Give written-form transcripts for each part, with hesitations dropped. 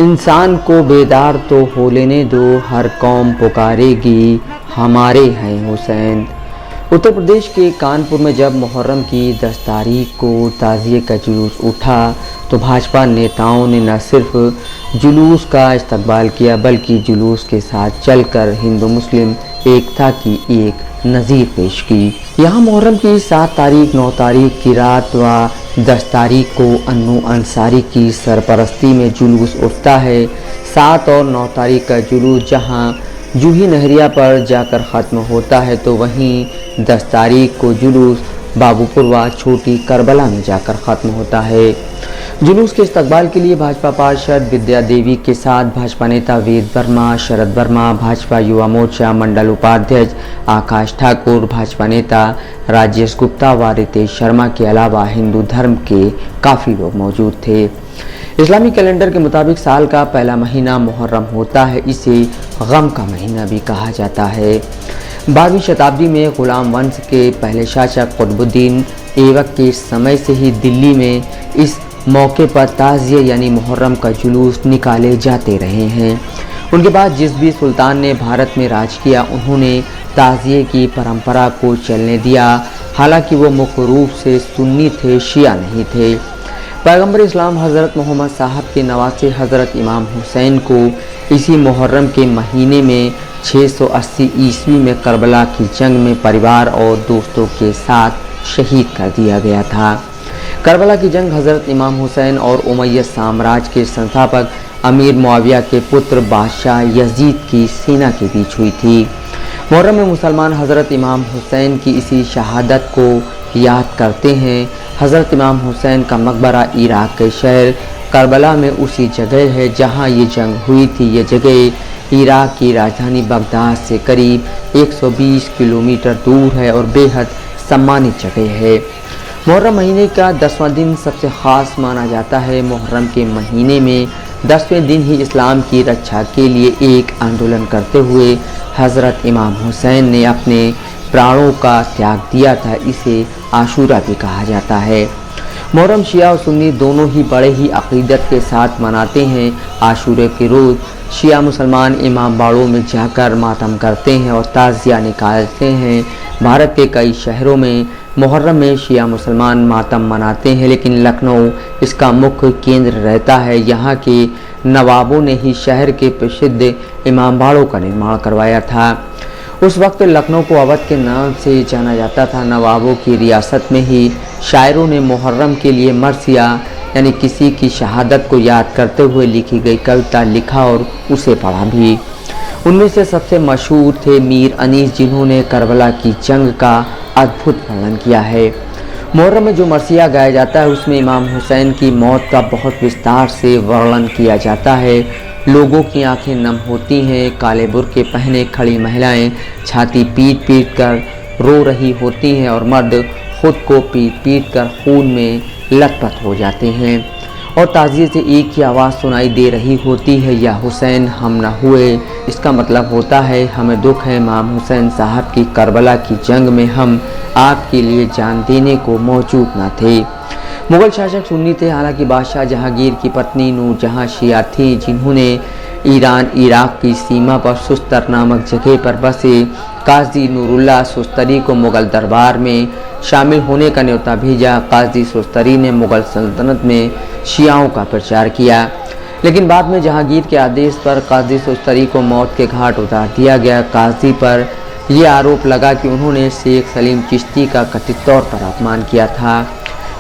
इंसान को बेदार तो हो लेने दो, हर कौम पुकारेगी हमारे हैं हुसैन। उत्तर प्रदेश के कानपुर में जब मुहर्रम की 10 तारीख को ताज़िए का जुलूस उठा तो भाजपा नेताओं ने न सिर्फ जुलूस का इस्तकबाल किया बल्कि जुलूस के साथ चलकर हिंदू मुस्लिम एकता की एक नज़ीर पेश की। यहाँ मुहर्रम की 7 तारीख 9 तारीख की रात व 10 तारीख को अन्नू अंसारी की सरपरस्ती में जुलूस उठता है। 7 और 9 तारीख का जुलूस जहाँ जूही नहरिया पर जाकर ख़त्म होता है तो वहीं 10 तारीख को जुलूस बाबूपुर व छोटी करबला में जाकर ख़त्म होता है। जुलूस के इस्तकबाल के लिए भाजपा पार्षद विद्या देवी के साथ भाजपा नेता वेद वर्मा, शरद वर्मा, भाजपा युवा मोर्चा मंडल उपाध्यक्ष आकाश ठाकुर, भाजपा नेता राजेश गुप्ता व रितेश शर्मा के अलावा हिंदू धर्म के काफ़ी लोग मौजूद थे। इस्लामी कैलेंडर के मुताबिक साल का पहला महीना मुहर्रम होता है। इसे गम का महीना भी कहा जाता है। 12वीं शताब्दी में गुलाम वंश के पहले शासक कुतुबुद्दीन ऐबक के समय से ही दिल्ली में इस मौके पर ताज़िया यानी मुहर्रम का जुलूस निकाले जाते रहे हैं। उनके बाद जिस भी सुल्तान ने भारत में राज किया उन्होंने ताज़िए की परंपरा को चलने दिया। हालांकि वो मुख्य रूप से सुन्नी थे, शिया नहीं थे। पैगंबर इस्लाम हज़रत मोहम्मद साहब के नवासे हज़रत इमाम हुसैन को इसी मुहर्रम के महीने में 680 ईस्वी में करबला की जंग में परिवार और दोस्तों के साथ शहीद कर दिया गया था। करबला की जंग हज़रत इमाम हुसैन और उमय्यद साम्राज्य के संस्थापक अमीर मुआविया के पुत्र बादशाह यजीद की सेना के बीच हुई थी। मुहर्रम में मुसलमान हज़रत इमाम हुसैन की इसी शहादत को याद करते हैं। हज़रत इमाम हुसैन का मकबरा इराक के शहर करबला में उसी जगह है जहां ये जंग हुई थी। ये जगह इराक की राजधानी बगदाद से करीब 120 किलोमीटर दूर है और बेहद सम्मानित जगह है। मुहर्रम महीने का 10वां दिन सबसे ख़ास माना जाता है। मुहर्रम के महीने में 10वें दिन ही इस्लाम की रक्षा के लिए एक आंदोलन करते हुए हज़रत इमाम हुसैन ने अपने प्राणों का त्याग दिया था। इसे आशूरा भी कहा जाता है। मुहर्रम शिया और सुन्नी दोनों ही बड़े ही अक़ीदत के साथ मनाते हैं। आशूरे के रोज़ शिया मुसलमान इमाम बाड़ों में जाकर मातम करते हैं और ताज़िया निकालते हैं। भारत के कई शहरों में मुहर्रम में शिया मुसलमान मातम मनाते हैं, लेकिन लखनऊ इसका मुख्य केंद्र रहता है। यहाँ के नवाबों ने ही शहर के प्रसिद्ध इमाम बाड़ों का निर्माण करवाया था। उस वक्त लखनऊ को अवध के नाम से जाना जाता था। नवाबों की रियासत में ही शायरों ने मुहर्रम के लिए मरसिया यानी किसी की शहादत को याद करते हुए लिखी गई कविता लिखा और उसे पढ़ा भी। उनमें से सबसे मशहूर थे मीर अनीस, जिन्होंने करबला की जंग का अद्भुत वर्णन किया है। मुहर्रम में जो मरसिया गाया जाता है उसमें इमाम हुसैन की मौत का बहुत विस्तार से वर्णन किया जाता है। लोगों की आंखें नम होती हैं। काले बुर्के पहने खड़ी महिलाएं छाती पीट पीट कर रो रही होती हैं और मर्द खुद को पीट पीट कर खून में लथपथ हो जाते हैं और ताज़िए से एक ही आवाज़ सुनाई दे रही होती है, या हुसैन हम न हुए। इसका मतलब होता है हमें दुख है इमाम हुसैन साहब की करबला की जंग में हम आपके लिए जान देने को मौजूद न थे। मुग़ल शासक सुन्नी थे। हालांकि बादशाह जहांगीर की पत्नी नूरजहां शिया थी, जिन्होंने ईरान इराक की सीमा पर सुस्तर नामक जगह पर बसे काजी नूरुल्लाह सुस्तरी को मुग़ल दरबार में शामिल होने का न्योता भेजा। काजी सुस्तरी ने मुग़ल सल्तनत में शियाओं का प्रचार किया, लेकिन बाद में जहांगीर के आदेश पर काजी सुस्तरी को मौत के घाट उतार दिया गया। काजी पर यह आरोप लगा कि उन्होंने शेख सलीम चिश्ती का कथित तौर पर अपमान किया था।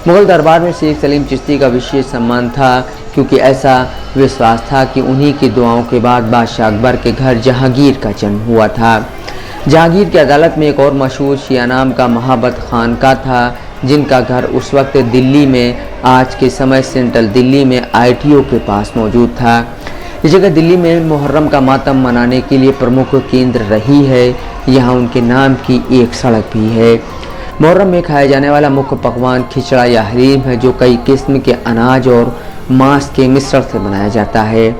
मुग़ल दरबार में शेख सलीम चिश्ती का विशेष सम्मान था, क्योंकि ऐसा विश्वास था कि उन्हीं की दुआओं के बाद बादशाह अकबर के घर जहांगीर का जन्म हुआ था। जहांगीर की अदालत में एक और मशहूर शिया नाम का महाबत खान का था, जिनका घर उस वक्त दिल्ली में आज के समय सेंट्रल दिल्ली में ITO के पास मौजूद था। ये जगह दिल्ली में मुहर्रम का मातम मनाने के लिए प्रमुख केंद्र रही है। यहाँ उनके नाम की एक सड़क भी है। मुहर्रम में खाया जाने वाला मुख्य पकवान खिचड़ा या हलीम है, जो कई किस्म के अनाज और मांस के मिश्रण से बनाया जाता है।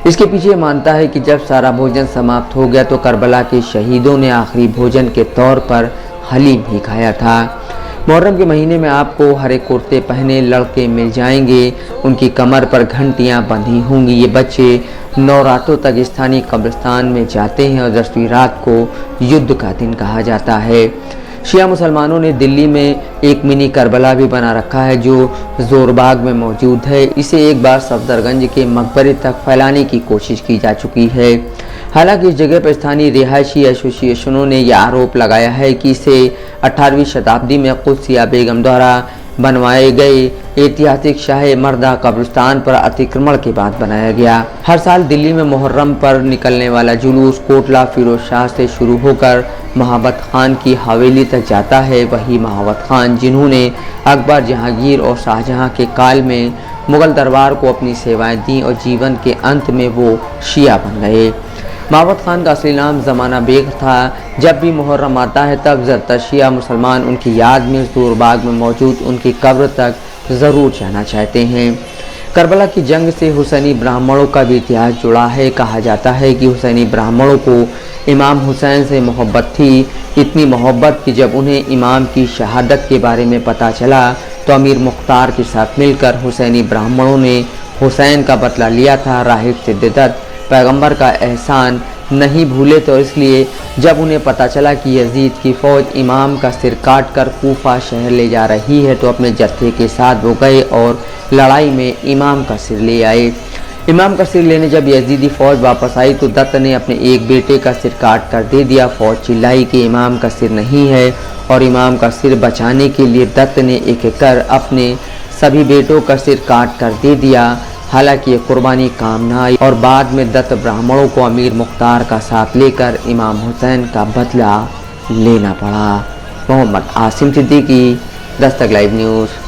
इसके पीछे मानता है कि जब सारा भोजन समाप्त हो गया तो करबला के शहीदों ने आखिरी भोजन के तौर पर हलीम ही खाया था। मुहर्रम के महीने में आपको हरे कुर्ते पहने लड़के मिल जाएंगे। उनकी कमर पर घंटियां बंधी होंगी। ये बच्चे 9 रातों तक स्थानीय कब्रिस्तान में जाते हैं और 10वीं रात को युद्ध का दिन कहा जाता है। शिया मुसलमानों ने दिल्ली में एक मिनी करबला भी बना रखा है जो जोरबाग में मौजूद है। इसे एक बार सफदरगंज के मकबरे तक फैलाने की कोशिश की जा चुकी है। हालांकि इस जगह पर स्थानीय रिहायशी एसोसिएशनों ने यह आरोप लगाया है कि इसे 18वीं शताब्दी में कुदसिया बेगम द्वारा बनवाए गए ऐतिहासिक शाह मर्दा कब्रिस्तान पर अतिक्रमण के बाद बनाया गया। हर साल दिल्ली में मुहर्रम पर निकलने वाला जुलूस कोटला फिरोज शाह से शुरू होकर महाबत खान की हवेली तक जाता है। वही महाबत खान जिन्होंने अकबर, जहांगीर और शाहजहां के काल में मुगल दरबार को अपनी सेवाएं दी और जीवन के अंत में वो शिया बन गए। महाबत खान का असली नाम ज़माना बेग था। जब भी मुहर्रम आता है तब ज़्यादातर शिया मुसलमान उनकी याद में जोरबाग में मौजूद उनकी कब्र तक ज़रूर जाना चाहते हैं। करबला की जंग से हुसैनी ब्राह्मणों का भी इतिहास जुड़ा है। कहा जाता है कि हुसैनी ब्राह्मणों को इमाम हुसैन से मोहब्बत थी, इतनी मोहब्बत कि जब उन्हें इमाम की शहादत के बारे में पता चला तो अमीर मुख्तार के साथ मिलकर हुसैनी ब्राह्मणों ने हुसैन का बदला लिया था। राहिब सिद्दत पैगंबर का एहसान नहीं भूले, तो इसलिए जब उन्हें पता चला कि यजीद की फ़ौज इमाम का सिर काट कर कूफा शहर ले जा रही है तो अपने जत्थे के साथ वो गए और लड़ाई में इमाम का सिर ले आए। इमाम का सिर लेने जब यजीदी फ़ौज वापस आई तो दत्त ने अपने एक बेटे का सिर काट कर दे दिया। फ़ौज चिल्लाई कि इमाम का सिर नहीं है और इमाम का सिर बचाने के लिए दत्त ने एक एक कर अपने सभी बेटों का सिर काट कर दे दिया। हालांकि ये कुर्बानी काम न आई और बाद में दत्त ब्राह्मणों को अमीर मुख्तार का साथ लेकर इमाम हुसैन का बदला लेना पड़ा। Mohammad Asim Siddiqui, Dastak live news.